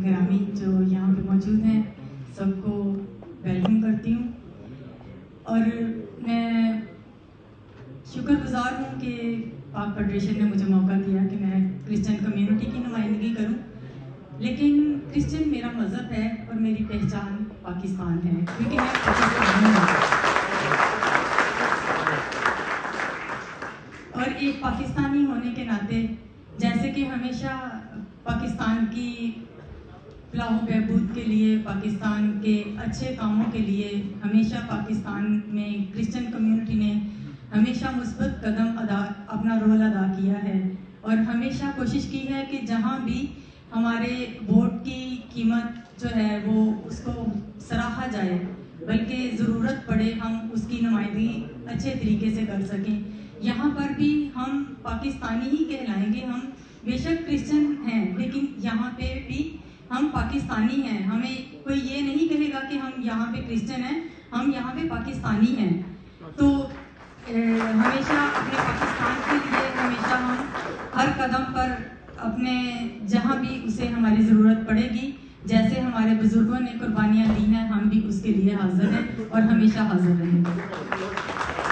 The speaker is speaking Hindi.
ग्रामी जो यहाँ पे मौजूद हैं, सबको वेलकम करती हूँ। और मैं शुक्रगुजार हूँ कि पाक फेडरेशन ने मुझे मौका दिया कि मैं क्रिश्चियन कम्युनिटी की नुमाइंदगी करूँ। लेकिन क्रिश्चियन मेरा मज़हब है और मेरी पहचान पाकिस्तान है, क्योंकि मैं पाकिस्तानी हूँ। और एक पाकिस्तानी होने के नाते जैसे कि हमेशा पाकिस्तान की फलाह बहबूद के लिए, पाकिस्तान के अच्छे कामों के लिए हमेशा पाकिस्तान में क्रिश्चियन कम्युनिटी ने हमेशा मुस्बत कदम अपना रोल अदा किया है और हमेशा कोशिश की है कि जहाँ भी हमारे वोट की कीमत जो है वो उसको सराहा जाए, बल्कि ज़रूरत पड़े हम उसकी नुमाइंदगी अच्छे तरीके से कर सकें। यहाँ पर भी हम पाकिस्तानी ही कहलाएंगे, हम बेशक क्रिश्चियन हैं लेकिन यहाँ पे भी हम पाकिस्तानी हैं। हमें कोई ये नहीं कहेगा कि हम यहाँ पे क्रिश्चियन हैं, हम यहाँ पे पाकिस्तानी हैं। तो हमेशा अपने पाकिस्तान के लिए हमेशा हम हर कदम पर अपने जहाँ भी उसे हमारी ज़रूरत पड़ेगी, जैसे हमारे बुजुर्गों ने कुर्बानियाँ दी हैं, हम भी उसके लिए हाजिर हैं और हमेशा हाजिर रहेंगे।